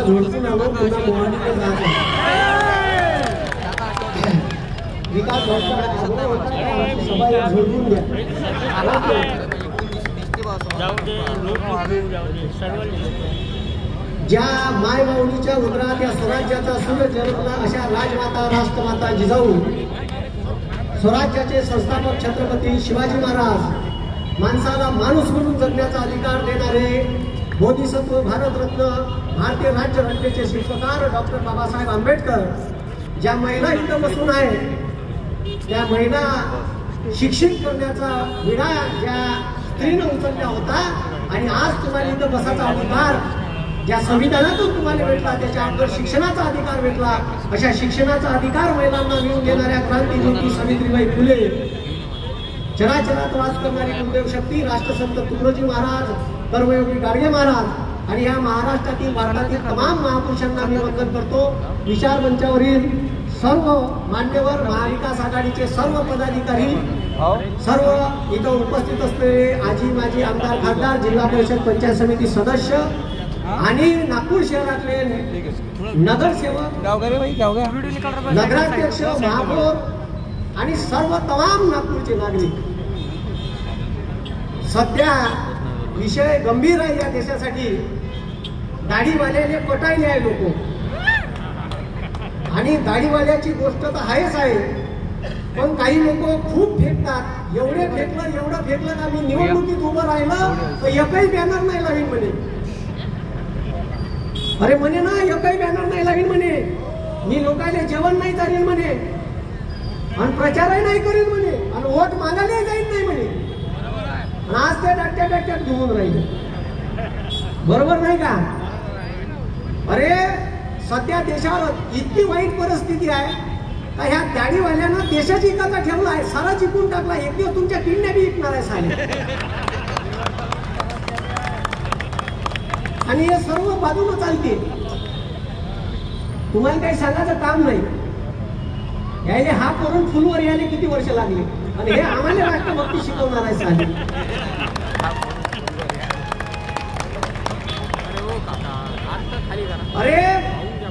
झोडपून आलो पुन्हा मोहाडीकडे जायचं विकास सभा झोडपून घ्या ज्या मायबाऊलीच्या उदरात या स्वराज्याचा सूर्य जन्मला अशा राजमाता राष्ट्रमाता जिजाऊ स्वराज्याचे संस्थापक छत्रपती शिवाजी महाराज माणसाला माणूस म्हणून जगण्याचा अधिकार देणारे बोधिसत्व भारतरत्न भारतीय राज्यघटनेचे शिल्पकार डॉक्टर बाबासाहेब आंबेडकर ज्या महिला इथं बसून आहे त्या महिला शिक्षित करण्याचा विडा ज्या स्त्रीनं उचलला होता आणि आज तुम्हाला इथं बसाचा अधिकार ज्या संविधानातून तुम्हाला भेटला त्याच्यानंतर शिक्षणाचा अधिकार भेटला अशा शिक्षणाचा अधिकार महिलांना मिळवून देणाऱ्या क्रांतीज्योती सावित्रीबाई फुले चराचरात वास करणारी गुरुदेव शक्ती राष्ट्रसंत तुकडोजी महाराज कर्मयोगी गाडगे महाराज आणि या महाराष्ट्रातील भारतातील तमाम महापुरुषांना मी वंदन करतो विचार मंचावरील सर्व मान्यवर महाविकास आघाडीचे सर्व पदाधिकारी सर्व इथं उपस्थित असलेले आजी माजी आमदार खासदार जिल्हा परिषद पंचायत समिती सदस्य आणि नागपूर शहरातले नगरसेवक नगराध्यक्ष महापौर आणि सर्व तमाम नागपूरचे नागरिक सध्या विषय गंभीर आहे या देशासाठी दाढीवाल्याने पटायले आहे लोक आणि दाढीवाल्याची गोष्ट तर आहेच आहे पण काही लोक खूप फेकतात एवढं फेकलं का मी निवडणुकीत उभं राहिलं तर एकही बॅनर नाही लावीन म्हणे अरे म्हणे ना एकही बॅनर नाही लावीन म्हणे मी लोकांना जेवण नाही चालेल म्हणे आणि प्रचारही नाही करीन म्हणे आणि वोट मागायला जाईल नाही म्हणे आज ते डट्ट्यात घेऊन राहिले बरोबर नाही का अरे सध्या देशावर इतकी वाईट परिस्थिती आहे का ह्या दाढीवाल्यानं देशाची इकाचा ठेवला आहे सारा चिपून टाकला एक दिवस तुमच्या किडण्या बी विकणार आहे सारे आणि हे सर्व बाजूला चालते तुम्हाला काही सांगायचं काम नाही यायले हा करून फुलवर यायला किती वर्ष लागली आणि हे आम्हाला राष्ट्रभक्ती शिकवणार आहे सारे अरे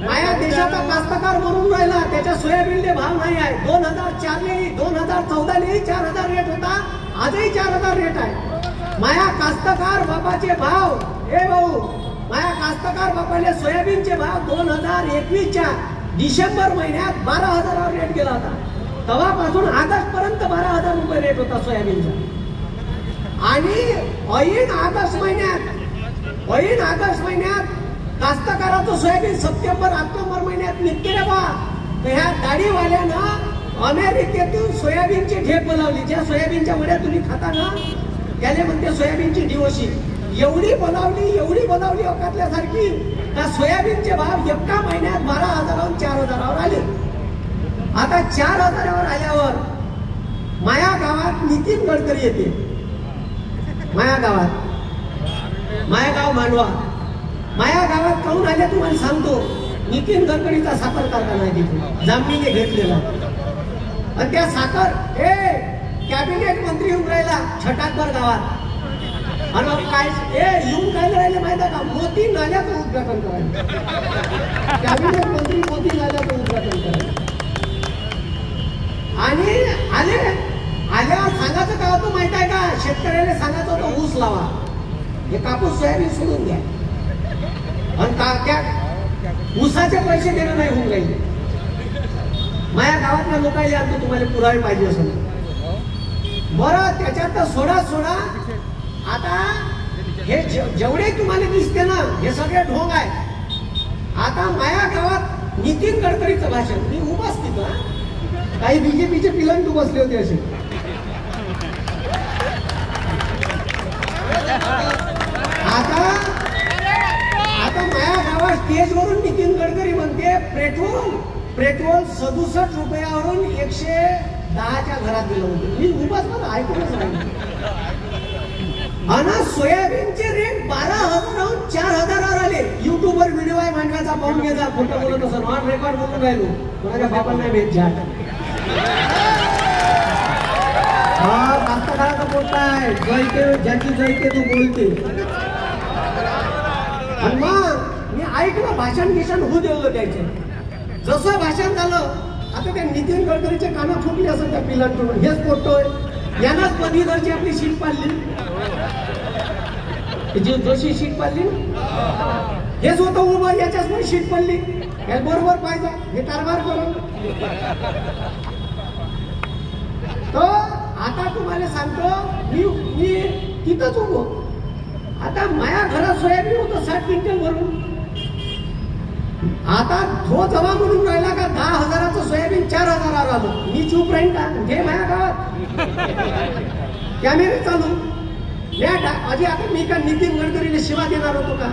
माया देशाचा कास्तकार मरून राहिला त्याच्या सोयाबीनले भाव नाही आहे 2004 ले 2014 ले 4000 रेट होता आजही 4000 रेट आहे माया कास्तकार बापाचे भाव ए भाऊ माया कास्तकार बापाले सोयाबीनचे भाव 2021 च्या डिसेंबर महिन्यात 12,000 रेट गेला होता तेव्हापासून ऑगस्ट पर्यंत 12,000 रुपये रेट होता सोयाबीनचा आणि ऐन ऑगस्ट महिन्यात कास्तकाराचं सोयाबीन सप्टेंबर ऑक्टोबर महिन्यात निघते रे बा ह्या दाढीवाल्यानं अमेरिकेतून सोयाबीनची ढेप बोलावली ज्या सोयाबीनच्या वड्या तुम्ही खाता ना त्याने म्हणते सोयाबीनची डिओशी एवढी बोलावली अवकातल्यासारखी त्या सोयाबीनचे भाव एका महिन्यात 12,000 4,000 आले आता 4,000 आल्यावर माया गावात नितीन गडकरी येते माया गाव मांडवा माया गावात काऊन आले तुम्हाला सांगतो नितीन गडकरीचा साखर कारखाना आहे तिथे जामनीने घेतलेला आणि त्या साखर कॅबिनेट मंत्री येऊन राहिला छटाकभर गावात आणि काय येऊन काय राहिले माहिती आहे का मोती नाल्याचं उद्घाटन करायला कॅबिनेट मंत्री मोती नाल्याचं उद्घाटन करायला आणि आल्या सांगायचं काय होतं माहित आहे का शेतकऱ्याला सांगायचं होतं ऊस लावा हे कापूस सोयाबीन सोडून द्या आणि त्या ऊसाचे पैसे देणं नाही होऊन राहिले माझ्या गावातल्या लोकांना आणतो तुम्हाला पुरावे पाहिजे असं बरं त्याच्यात तर सोडा आता हे जेवढे तुम्हाला दिसते ना हे सगळे ढोंग आहे आता माझ्या गावात नितीन गडकरीचं भाषण मी उभाच तिथं काही बीजेपीचे पिलंटू बसले होते असे आता माझ्या गावात स्टेजवरून नितीन गडकरी म्हणते पेट्रोल 67 रुपयावरून 110च्या घरात गेलं होतं मी उभाच मला ऐकूनच नाही आणि सोयाबीनचे रेट 12,000 4,000 आले युट्यूबवर व्हिडिओ आहे मांडवायचा पाहून घ्यायचा खोटं बोलत असं नॉन रेकॉर्ड बोलून राहिलो कोणाच्या बापांना भेट घ्या हा कास्तकाराचा बोलता आहे जयते ज्याची जयते तू बोलते आणि मग मी ऐकलं भाषण गिषण होऊ देऊ द्यायचं. जसं भाषण झालं आता त्या नितीन गडकरीचे कानं फुटले असं त्या पिलांकडून हेच फोटो यानंच पदवीधरची आपली शीट पाडली जी जोशी शीट पाडली हेच होतं उभं याच्याच पण शीट पडली हे बरोबर पाहिजे हे कारभार करून. तर आता तुम्हाला सांगतो मी तिथंच उभो. आता माया घरात सोयाबीन होतं 60 क्विंटल भरून. आता तो जमा म्हणून राहिला का 10,000चं सोयाबीन 4,000 आलं. मी चूप राहीन का घे माया गावात कॅमेरे चालू अजी. आता मी का नितीन गडकरीला शिवा देणार होतो का?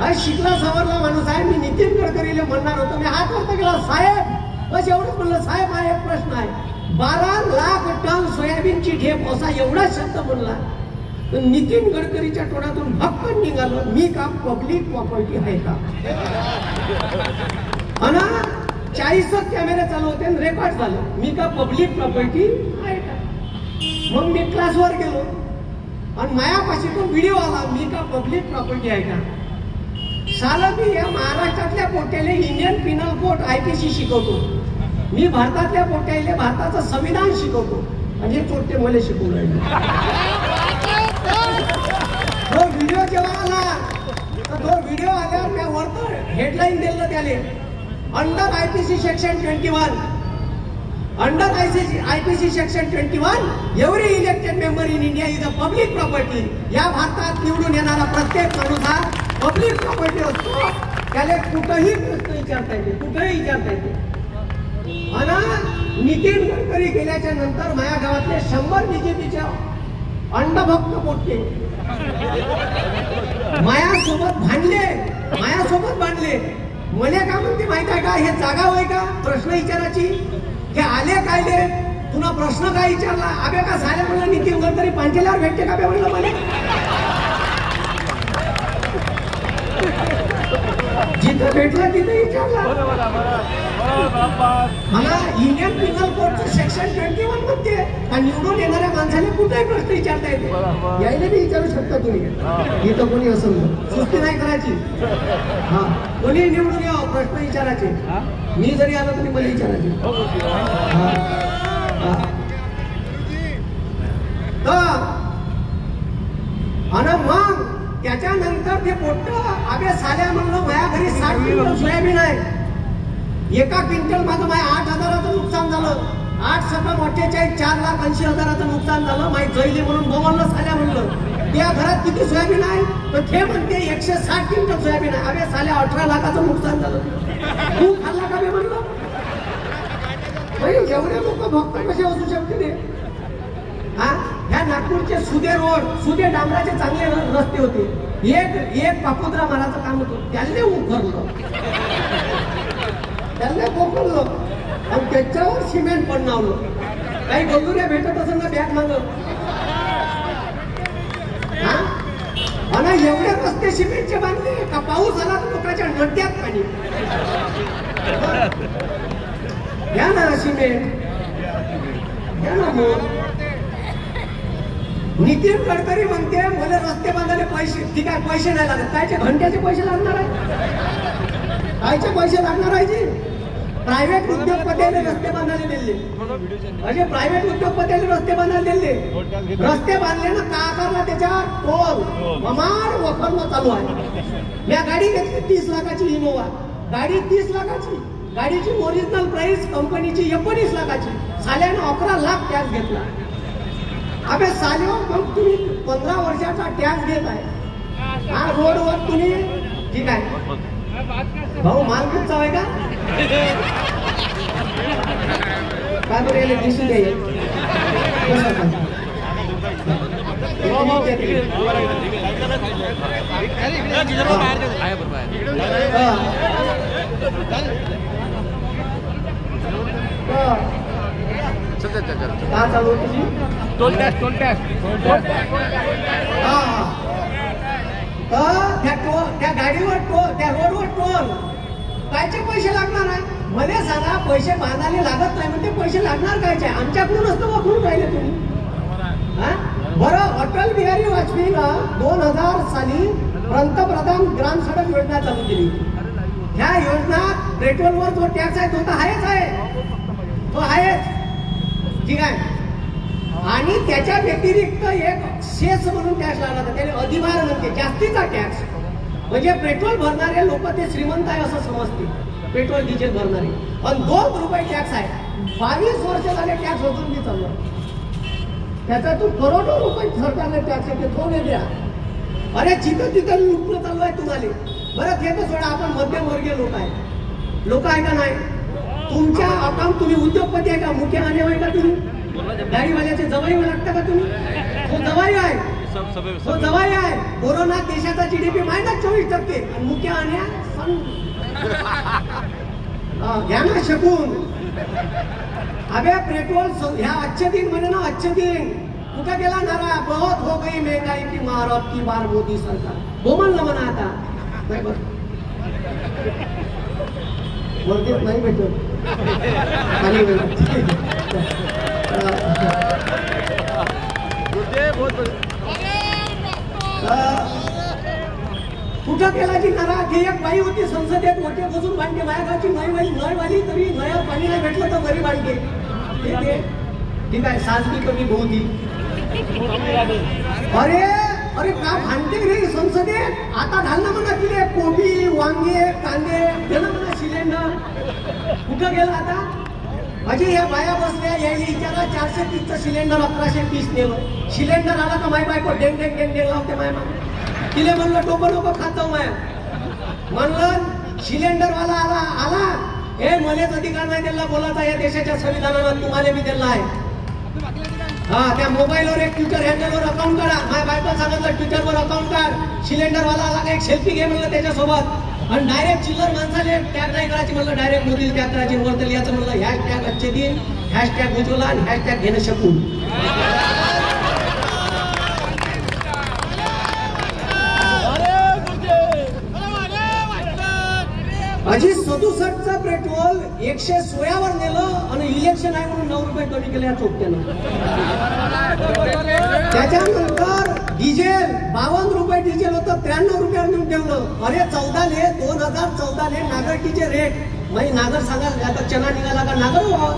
आज शिकला सवरला माणूस आहे. मी नितीन गडकरीला म्हणणार होतो. मी हात वरती गेला साहेब बस एवढंच म्हणलं. साहेब हा एक प्रश्न आहे 12 लाख टन सोयाबीनची ढेप असा एवढा शब्द म्हणला. नितीन गडकरीच्या तोंडातून भक्कन निघालं मी का पब्लिक प्रॉपर्टी आहे का? आणि 40 कॅमेरे चालू होते आणि रेकॉर्ड झालं मी का पब्लिक प्रॉपर्टी आहे का? मग मी क्लासवर गेलो आणि मायापाशी तो व्हिडिओ आला मी का पब्लिक प्रॉपर्टी आहे का? साला मी या महाराष्ट्रातल्या पोट्याले इंडियन पिनल कोड IPC शिकवतो. मी भारतातल्या पोट्याले भारताचं संविधान शिकवतो आणि हे पोट्टे मला शिकवून राहिले. तो व्हिडिओ जेव्हा आला तर तो व्हिडिओ आल्यावर मी वरतं हेडलाईन दिलं त्याले under IPC section 21 under IPC section 21 every elected member in India is a public property. या भारतात निवडून येणारा प्रत्येक माणूस हा पब्लिक प्रॉपर्टी असतो. त्याला कुठेही प्रश्न विचारता येते कुठेही विचारता येते. आणि नितीन गडकरी गेल्याच्या नंतर माझ्या गावातले 100 BJPच्या अंडभक्त पोट्टे मायासोबत भांडले. मला का म्हणते माहित आहे का हे जागा होय का प्रश्न विचारायची? हे आले कायले तुला प्रश्न काय विचारला? अबे का झाले म्हणलं नितीन गडकरी पांचेल्यावर भेटते का बे म्हणलं मला. जिथं भेटला तिथे विचारला. मला इंडियन पिनल कोडचं सेक्शन 21 म्हणते आणि निवडून येणाऱ्या माणसाने कुठेही प्रश्न विचारता येते. यायला बी विचारू शकता तुम्ही. इथं कोणी असेल सुस्ती नाही करायची. हा कोणी निवडून यावं प्रश्न विचारायचे. मी जरी आलो तरी मला विचारायचे. आणि मग त्याच्यानंतर ते पोट्ट अबे साल्या म्हणलं माझ्या घरी 60 क्विंटल सोयाबीन आहे. एका क्विंटल माझं माझ्या 8,000चं नुकसान झालं. 8 सकम 48 4,80,000चं नुकसान झालं. माहीत जैली म्हणून बोमवलं साल्या म्हणलं. त्या घरात किती सोयाबीन आहे तर ते म्हणते 160 क्विंटल सोयाबीन आहे. अबे साल्या 18 लाखाचं नुकसान झालं. तू खाल्ला का बे म्हणलं? एवढे लोक भक्त कसे असू शकते ते? हा ह्या नागपूरचे सुदे डांबराचे चांगले रस्ते होते. एक पापुद्रा माराचं काम होतं त्याला उखरलं त्याला कोकललं आणि त्याच्यावर सिमेंट पण लावलं. काही गल्लुऱ्या भेटत असेल ना बॅग माग. आणि एवढे रस्ते सिमेंटचे बांधले का पाऊस आला तर लोकांच्या नद्यात पाणी. घ्या ना सिमेंट घ्या ना. मग नितीन गडकरी म्हणते मला रस्ते बांधायला पैसे ठीक आहे पैसे नाही लागत. कायचे घंट्याचे पैसे लागणार आहे? कायचे पैसे लागणार आहे जी? प्रायव्हेट उद्योगपतीने रस्ते बांधायला दिले. म्हणजे प्रायव्हेट उद्योगपतीने रस्ते बांधायला दिले. रस्ते बांधले ना का करला त्याच्यावर टोल ममार वखरणं चालू आहे. मी गाडी घेतली 30 लाखाची इनोवा. गाडी 30 लाखाची. गाडीची ओरिजिनल प्राइस कंपनीची 19 लाखाची. साल्याने 11 लाख टॅक्स घेतला. अबे साल्यो मग तुम्ही 15 वर्षाचा टॅक्स घेत आहे. हा रोडवर तुम्ही ठीक आहे भाऊ माल कुठचा आहे का काय बरं दिसून द्या. का चालू तुझी टोल टॅक्स त्या गाडीवर टोल त्या रोडवर टोल कायचे पैसे लागणार आहे? मला सांगा पैसे बांधायला लागत नाही म्हणजे पैसे लागणार कायचे? आमच्याकडून असतं वापरून राहिले तुम्ही. बरं अटल बिहारी वाजपेयीला 2000 साली पंतप्रधान ग्राम सडक योजना चालू केली. ह्या योजना पेट्रोलवर जो टॅक्स आहे तो तर आहेच आहे, तो आहेच, ठीक आहे. आणि त्याच्या व्यतिरिक्त एक सेस म्हणून टॅक्स लागला होता, त्याने अधिभार म्हणते, जास्तीचा टॅक्स. म्हणजे पेट्रोल भरणारे लोक ते श्रीमंत आहे असं समजते, पेट्रोल डिझेल भरणारे. पण 2 रुपये टॅक्स आहे. 22 वर्ष झाले टॅक्स होतून मी चाललो, त्याच्यातून करोडो रुपये सरकारने टॅक्स येते, तो वेगळा. अरे जिथं तिथं लुटणं चालू आहे तुम्हाला. बरं ते तर सोडा, आपण मध्यमवर्गीय लोक आहे, लोक आहे का नाही? तुमच्या अकाउंट, तुम्ही उद्योगपती आहे का? मुख्य आणे आहे का तुम्ही? गाडीवाल्याचे जवाई लागतं का तुम्ही? तो जवाई आहे, तो जवाई आहे. कोरोना देशाचा GDP -24% आणि मुख्य आण्या घ्या ना शकून. अबे पेट्रोल ह्या अच्छे दिन म्हणे ना, अच्छे दिन कुठे गेला नारा? बहुत हो गई महंगाई की मार, अब की बार मोदी सरकार. बोमल ना म्हणा आता नाही बघ, वर्गेत नाही भेटत खाली कुठं केला जी नारा? ती एक बाई होती संसदेत, मोठे बसून भांडे, माझ्या गावची नळवाली तरी नळावर पाणी नाही भेटलं तर बरी भांडे. ठीक आहे, सासवी कमी बहुती. अरे अरे का भांडते रे संसदेत? आता घालणं म्हणा तिथे कोबी, वांगे, कांदे, देणं म्हणा सिलेंडर. कुठं गेला आता? म्हणजे या बाया बसल्या, यायला विचारा 430चं सिलेंडर 1130 नेलं. सिलेंडर आला का माय बायको डेंग डेंग डेंग डेंग लावते माय मागे. तिले म्हणलं डोकं डोकं खात जाऊ माय. म्हणलं सिलेंडरवाला आला हे मलाच अधिकार नाही दिला बोलायचा या देशाच्या संविधानाला, तुम्हाला मी दिला आहे. हा, त्या मोबाईलवर एक ट्विटर हँडलवर अकाउंट काढा. माझ्या बायको सांगितलं ट्विटरवर अकाउंट काढ. सिलेंडरवाला आला का एक सेल्फी घे म्हणलं त्याच्यासोबत, आणि डायरेक्ट चिल्लर माणसाले टॅग नाही करायची म्हणलं, डायरेक्ट मोदीला टॅग करायची. वरतली याचं म्हणलं हॅशटॅग अच्छे दिन, हॅशटॅग उज्ज्वला आणि हॅशटॅग घेणं शकून. अजी 67चं पेट्रोल 116वर नेलं आणि इलेक्शन आहे म्हणून 9 रुपये कमी केले या चोपट्यानं. त्याच्यानंतर डिझेल 52 रुपये डिझेल होतं, 93 रुपयावर नेऊन ठेवलं. अरे 2014 नागरकीचे रेट, म्हणजे नागर सांगा आता चना निघाला का नागर व्हावं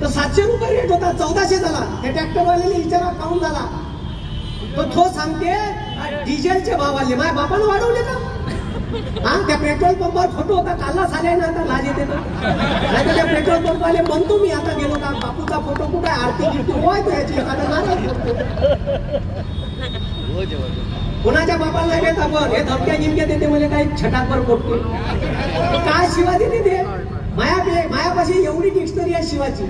तर 700 रुपये रेट होता, 1400 झाला. त्या ट्रॅक्टरवाल्याने विचारा काउंट झाला तर तो सांगते डिझेलचे भाव आले. माझ्या बापानं वाढवले का? हा, त्या पेट्रोल पंपावर फोटो होता, कालला साले ना, आता लाज येते ना. नाही त्या पेट्रोल पंपवाले म्हणतो मी आता गेलो का, बापूचा फोटो कुठे आरती गिरती होय तो याची एखादा नाराज करतो. कोणाच्या बापाला नाही देत आपण, हे धमक्या गिमक्या देते मला काही छटाकभर पोटते. काय शिवा देते ते? मायापाशी एवढी डिक्शनरी आहे शिवाची.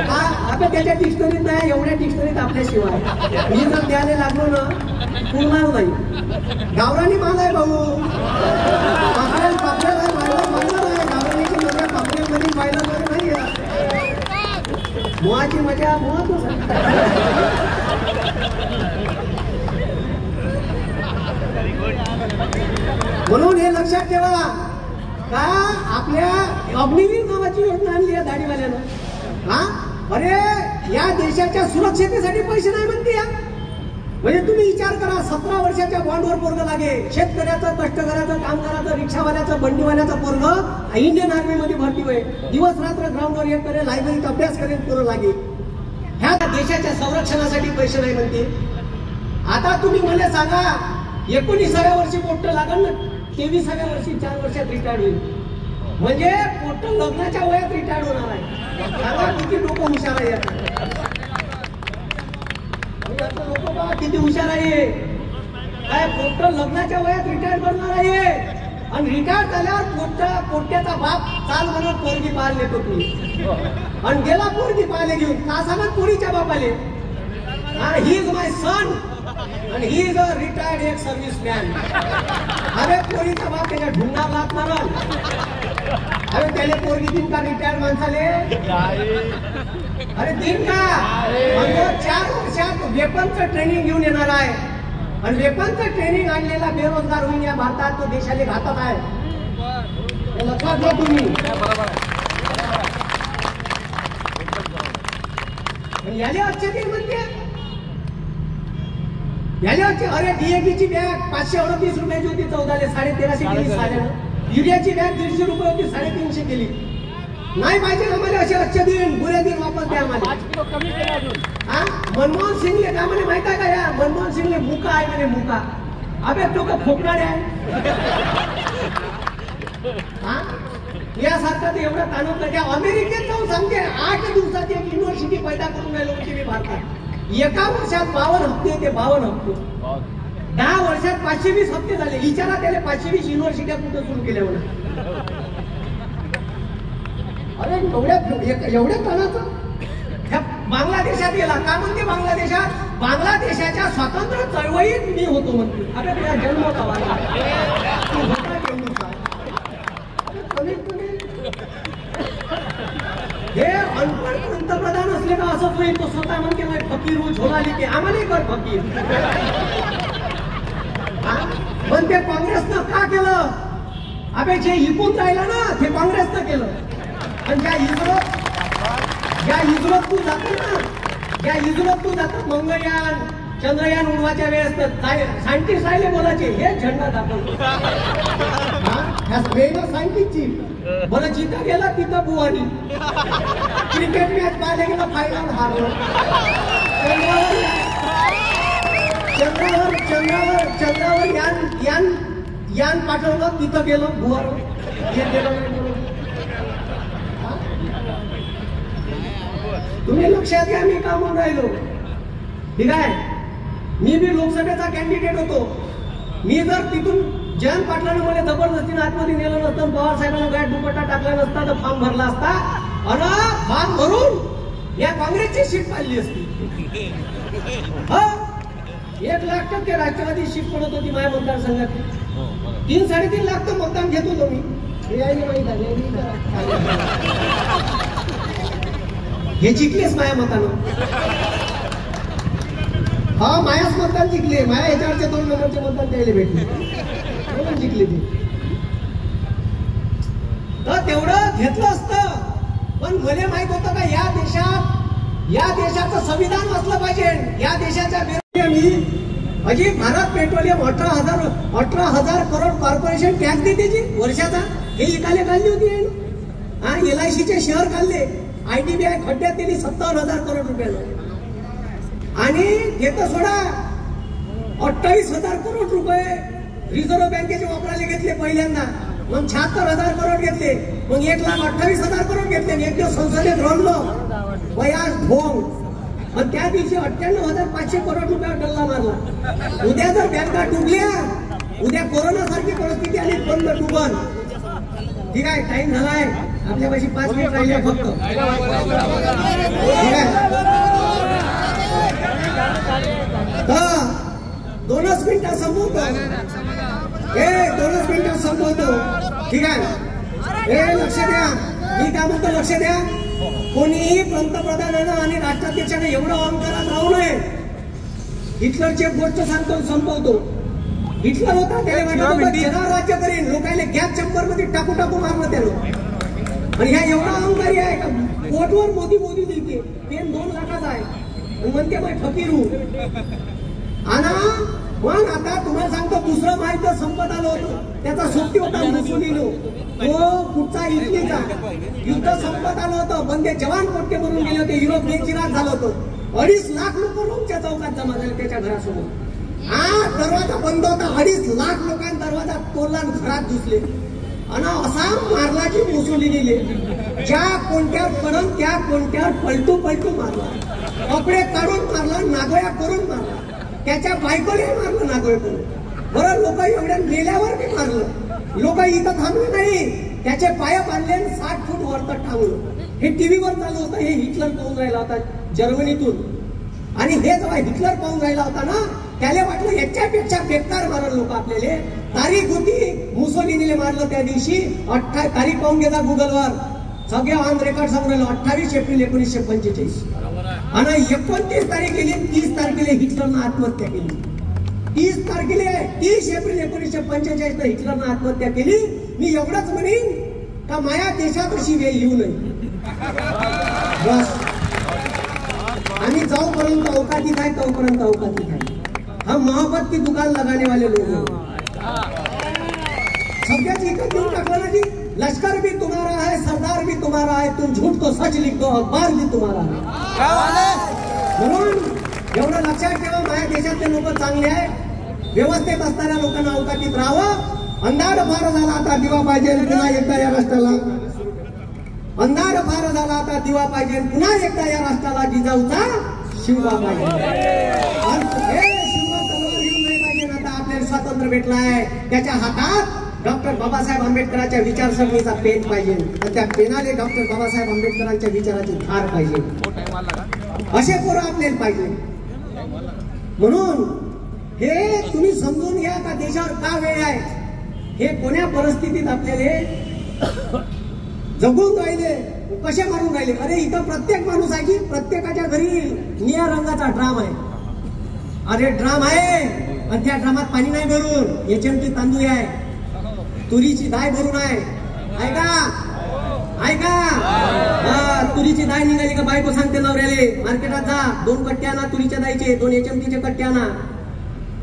हा, आता त्याच्या डिक्शनरीत नाही, एवढ्या डिक्शनरीत आपल्या शिवाय. मी जर द्यायला लागलो ना पुरणार नाही. गावरानी माल आहे भाऊ, पापड्याला मागणार आहे. गावरानीची मजा पापड्यामध्ये पाहिलं तर नाही. मोहाची मजा मोहातच आहे. म्हणून हे लक्षात ठेवा का आपल्या अग्निवीर नावाची योजना आणली आहे दाढीवाल्यानं. हा, अरे या देशाच्या सुरक्षेसाठी पैसे नाही म्हणते या. म्हणजे तुम्ही विचार करा, 17 वर्षाच्या बॉन्डवर पोरग लागे. शेतकऱ्याचं, कष्टकऱ्याचं, कामगाराचं, रिक्षावाल्याचं, बंडीवाल्याचं पोरग इंडियन आर्मी मध्ये भरती होय. दिवस रात्र ग्राउंडवर एक करे, लायब्ररीत अभ्यास करेल पोरं लागे. ह्या देशाच्या संरक्षणासाठी पैसे नाही म्हणते. आता तुम्ही मला सांगा 19व्या वर्षी पोट्ट लागल ना, 23व्या वर्षी 4 वर्षात रिटायर्ड होईल. म्हणजे पोट्ट लग्नाच्या वयात रिटायर्ड होणार आहे. सांगा किती डोकं हुशार आहे. लोक बघा किती हुशार आहे. काय पोट्ट लग्नाच्या वयात रिटायर करणार आहे, आणि रिटायर झाल्यावर पोट्ट्याचा बाप चाल म्हणून पोरगी पाहायला येतो तुम्ही, आणि गेला पोरगी पाहायला घेऊन. का सांगा पोरीच्या बापाले, ही इज माय सन आणि ही इज अ रिटायर्ड एक सर्व्हिस मॅन. अरे पोरीचा बाप त्याच्या ढुंगा लात मारल. अरे त्याला पोरगी दिन का रिटायर्ड माणसाले? अरे दिन का? 4 वर्षात वेपनचं ट्रेनिंग घेऊन येणार आहे, आणि वेपनचं ट्रेनिंग आणलेला बेरोजगार होईल या भारतात, तो देशाला घातक आहे. लक्षात घ्या तुम्ही. याले अच्छे दिन म्हणते. याच्यावरची अरे डीएपीची बॅग 538 रुपयाची होती 14ले 1350 केली साड्यानं. युरियाची बॅग 150 रुपये होती 350 केली. नाही पाहिजे आम्हाला असे अच्छे दिन बुरे दिन वापस द्या आम्हाला. हा मनमोहन सिंगले काय म्हणे माहिती आहे का? या मनमोहन सिंगले मुका आहे म्हणे मुका. अबे तो का खोकणार आहे? हा यासारखं ते एवढं ताणून त्या अमेरिकेत जाऊन सांगते 8 दिवसात एक युनिव्हर्सिटी पैदा करून राहिलो होती मी भारतात. एका वर्षात 52 हप्ते होते 52 हप्ते. 10 वर्षात 520 हप्ते झाले. विचारा त्याला 520 युनिव्हर्सिट्या कुठं सुरू केल्या म्हणून. अरे एवढ्या ताणाचं बांगलादेशात गेला का म्हणते? बांगलादेशाच्या स्वातंत्र्य चळवळीत मी होतो म्हणते. अरे तुझा जन्म होता हे अनपढ पंतप्रधान असले का असं होईल? तो स्वतः म्हणते नाही फकीर हूँ झोला लेके आम्हाला कर फकीर. पण ते काँग्रेसनं का केलं? अबे जे इकून राहिलं ना ते काँग्रेसनं केलं. आणि ज्या इजरोत तू जातो मंगळयान चंद्रयान उडवायच्या वेळेस तर सायंटिस्ट राहिले बोलायचे हे झेंडा दाखवतो. सायंटिस्टची बरं जिथं गेला तिथं बुवानी. क्रिकेट मॅच पाहायला गेला फायनल हारलो. चंद्रावर यान पाठवलं तिथं गेलं बुवार. तुम्ही लक्षात घ्या मी का म्हणून राहिलो. ठीक आहे मी बी लोकसभेचा कॅन्डिडेट होतो. मी जर तिथून जयंत पाटलांनी मला जबरदस्तीने आतमध्ये नेलं नसतं, पवार साहेबांना गाठ दुपट्टा टाकला नसता तर फॉर्म भरला असता आणि फॉर्म भरून या काँग्रेसची सीट पाडली असती. 1,00,000% राष्ट्रवादी सीट पडत होती माझ्या मतदारसंघात. 3-3.5 लाख तर मतदान घेत होतो मी. हे जिंकलेच माझ्या मतानं. हा मायाच मतदान जिंकले. माया याच्यावरचे 2 नंबरचे मतदान द्यायला भेटले म्हणून जिंकले ते. तर तेवढं घेतलं असतं. पण मला माहित होतं का या देशाचं संविधान वाचलं पाहिजे. या देशाच्या मी अजी Bharat petroleum 18,000 crore corporation tax देते जी वर्षाचा. हे इकाले काढली होती. हा LICचे शेअर काढले. ITBI खड्ड्यात दिली 57,000 करोड रुपयाला. आणि घेतं सोडा 28,000 करोड रुपये रिझर्व्ह बँकेचे वापरायला घेतले पहिल्यांदा. मग 76,000 करोड घेतले. मग 1,28,000 करोड घेतले. एक दिवस संसदेत रडलो बयास भोंग. मग त्या दिवशी 98,500 करोड रुपयावर डल्ला मारला. उद्या जर बँका डुबल्या, उद्या कोरोना सारखी परिस्थिती आली बंद डुबन. ठीक आहे टाइम झालाय आपल्यापाशी 5 मिनिट राहिले फक्त. ठीक आहे 2 मिनिटात संपवतो. 2 मिनिटात संपवतो. ठीक आहे हे लक्ष द्या. मी काय म्हणतो लक्ष द्या. कोणीही पंतप्रधानानं आणि राष्ट्राध्यक्षाने एवढं अहंकारात राहू नये. हिटलरची एक गोष्ट सांगतो संपवतो. हिटलर होता त्याला वाटत होतं जगावर राज्य करेन. लोकांना गॅस चंपर मध्ये टाकू मारलं त्याला. आणि ह्या एवढा अहंकारी आहे का पोटवर मोदी दिलते. ते 2 लाखाचा आहे म्हणते मग फकीर हूँ. आणि पण आता तुम्हाला सांगतो दुसरं माहिती संपत आलं होतं. त्याचा सोबती होता मुसोलिनी. तो कुठचा इटलीचा. युद्ध संपत आलं होतं. बंदे जवान पोट्टे भरून गेले होते. युरोप बेचिराग झालं होतं. 2.5 लाख लोक रोमच्या चौकात जमा झाले त्याच्या घरासमोर. हा दरवाजा बंद होता. 2.5 लाख लोकांनी दरवाजा तोडला आणि घरात घुसले. आणि असा मारला की मुसोलिनीले ज्या कोणत्यावर पडून त्या कोणत्यावर पलटू मारला. कपडे काढून मारला. नागोया करून मारला. त्याच्या बायकोने मारलं नागोया करून. बरं लोक एवढ्या मेल्यावर बी मारलं. लोक इथं थांबले नाही. त्याचे पाय बांधले 60 फूट वरत थांबलं. हे टीव्हीवर चालू होतं. हे हिटलर पाहून राहिला होता जर्मनीतून. आणि हे जेव्हा हिटलर पाहून राहिला होता ना त्याला वाटलं याच्यापेक्षा बेकार मारल लोक आपल्याला. तारीख होती मुसोलिनीले मारलं त्या दिवशी. तारीख पाहून घेता गुगलवर. सगळ्या ऑन रेकॉर्ड सांगून राहिलो 28 एप्रिल 1945. आणि 29 तारीख गेली. 30 तारखेला हिटलरनं आत्महत्या केली. 30 एप्रिल 1945 हिटलरनं आत्महत्या केली. मी एवढंच म्हणेन का माया देशात अशी वेळ येऊ नये. बस आम्ही जाऊपर्यंत अवकाती काय तोपर्यंत अवकाती काय. हम मोहब्बत की दुकान लगाने वाले लोग हैं। सब्जेक्ट लिखकर क्यों टाकला ना जी? लश्कर भी तुम्हारा है, सरदार भी तुम्हारा है, तुम झूठ को सच लिख दो, अखबार भी तुम्हारा है। म्हणून एवढं लक्षात ठेवा, माझ्या देशातले लोक चांगले आहे, व्यवस्थेत असणाऱ्या लोकांना अवकाटीत राहावं। अंधार फार झाला आता दिवा पाहिजे पुन्हा एकदा या राष्ट्राला, अंधार फार झाला आता दिवा पाहिजे पुन्हा एकदा या राष्ट्राला, जिजाऊचा शिवबा पाहिजे। हे शिवबा तलवार घेऊन नाही पाहिजे, आता आपल्याला स्वातंत्र्य भेटलाय, त्याच्या हातात डॉक्टर बाबासाहेब आंबेडकरांच्या विचारसरणीचा पेन पाहिजे आणि त्या पेनाने डॉक्टर बाबासाहेब आंबेडकरांच्या विचाराची धार पाहिजे, असे पोरं आपल्याला पाहिजे। म्हणून हे तुम्ही समजून घ्या का देशावर का वेळ आहे, हे कोण्या परिस्थितीत आपल्याला जगून राहिले, कसे मारून राहिले। अरे इथं प्रत्येक माणूस आहे की प्रत्येकाच्या घरी निळ्या रंगाचा ड्राम आहे, अरे ड्राम आहे आणि त्या ड्रामात पाणी नाही भरून, एचएमटी तांदूळ आहे, तुरीची डाळ भरून आहे, ऐका तुरीची डाळ निघाली का बायको सांगते नवऱ्याले मार्केटात जा 2 कट्ट्या ना तुरीच्या डाळीचे, 2 एचएमटीचे कट्ट्या ना।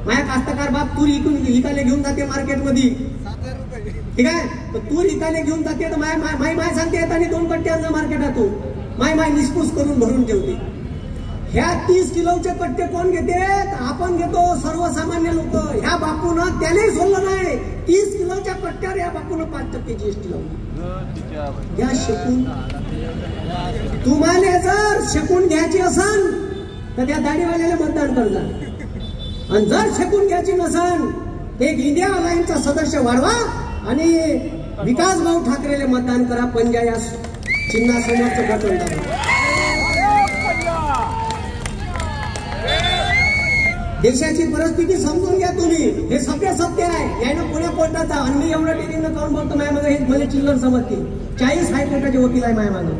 माझ्या कास्तकार बाप तूर इकाले घेऊन जाते मार्केटमध्ये, ठीक आहे, तर तूर इकाले घेऊन जाते, तर माय सांगते येताना 2 कट्ट्यांना मार्केटातून माय निस्पूस करून भरून ठेवते। ह्या 30 किलोचे कट्टे कोण घेते? आपण घेतो, सर्वसामान्य लोक। ह्या बापून त्याने सोडलं नाही, 30 किलोच्या कट्ट्यावर या बापून 5% जीएसटी लावली। या शेकून तुम्हाला जर शेकून घ्यायची असेल तर त्या दाढीवाल्याला मतदान करजा, आणि जर शेकून घ्यायची नसेल एक इंडिया अलायन्सचा सदस्य वाढवा आणि विकास भाऊ ठाकरेले मतदान करा, पंजा या चिन्हासमोरचं बटन दाबा। देशाची परिस्थिती समजून घ्या तुम्ही, हे सत्य आहे, यानं पुण्या कोर्टाचा, आणि मी एवढं टेलिंग काऊन बोलतो, माझ्या मागे हे मला चिल्लर समजते, 40 हायकोर्टाचे वकील आहे माझ्या मागे,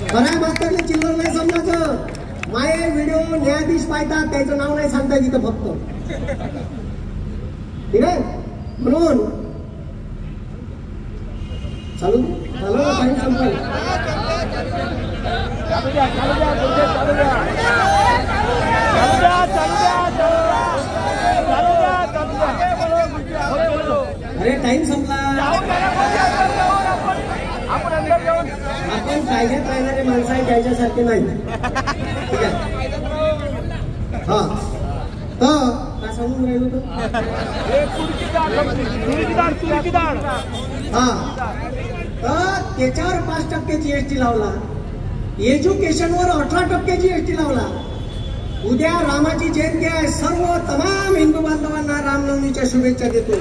खऱ्या मास्तरने चिल्लर नाही समजायचं। माये व्हिडिओ न्यायाधीश पाहतात, त्याचं नाव नाही सांगता तिथं फक्त, ठीक आहे। म्हणून चालू काही संपल अरे टाइम संपला, आपण कायद्यात राहणारे माणसं आहे, त्याच्यासारखे नाही, ठीक आहे। हा तर का सांगून राहिलो तो, हा तर त्याच्यावर 5% जीएसटी लावला, एज्युकेशनवर 18% जीएसटी लावला। उद्या रामाची जयंती आहे, सर्व तमाम हिंदू बांधवांना रामनवमीच्या शुभेच्छा देतो।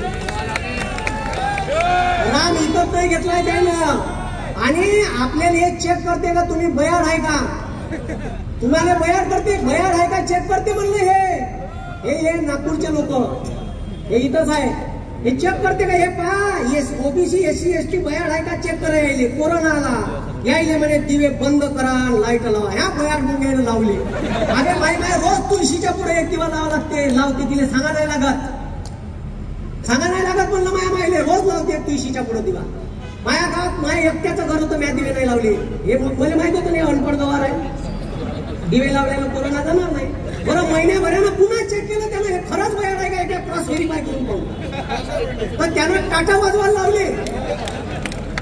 राम इकत नाही घेतलाय त्यानं, आणि आपल्याला एक चेक करते का तुम्ही बयाड आहे का, तुम्हाला बयाड आहे का चेक करते म्हणले, हे नागपूरचे लोक, हे इथंच आहे, हे चेक करते का, हे पहा ओबीसी SC ST बयाड आहे का चेक करायला, कोरोना आला यायले म्हणे दिवे बंद करा, लाईट लावा, ह्या बयाड मुंग्याने लावली। अरे माय रोज तुळशीच्या पुढे एक दिवा लावा लागते, लावते, तिला सांगा नाही लागत म्हणलं, मायले रोज लावते तुळशीच्या पुढे दिवा। माझ्या गावात माझ्या एकट्याचं घर होतं, म्या दिवे नाही लावले, हे मला माहित होतं नाही, अनपड गवार आहे, दिवे लावल्यानं कोरोना जाणार नाही। बरं महिन्याभरानं पुन्हा चेक केलं त्यानं, हे खरंच बयाड आहे का, एकदा क्रॉस व्हेरीफाय करून पाहू, पण त्यानं टाटा वाजवायला लावले,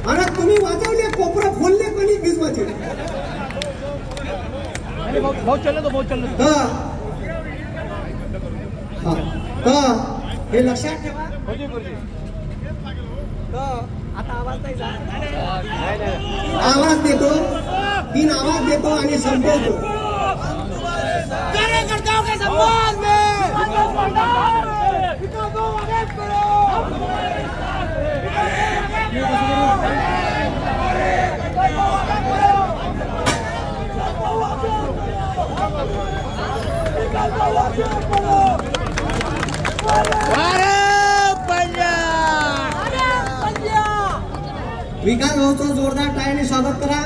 आणि तुम्ही वाजवले, कोपरा फोडले, कोणी भिजवाचे। हे लक्षात ठेवा, आता आवाज देतो, 3 आवाज देतो आणि संपवतो। कार्यकर्ताओं के सम्मान में विकास भाऊचं जोरदार टाळ्याने स्वागत करा।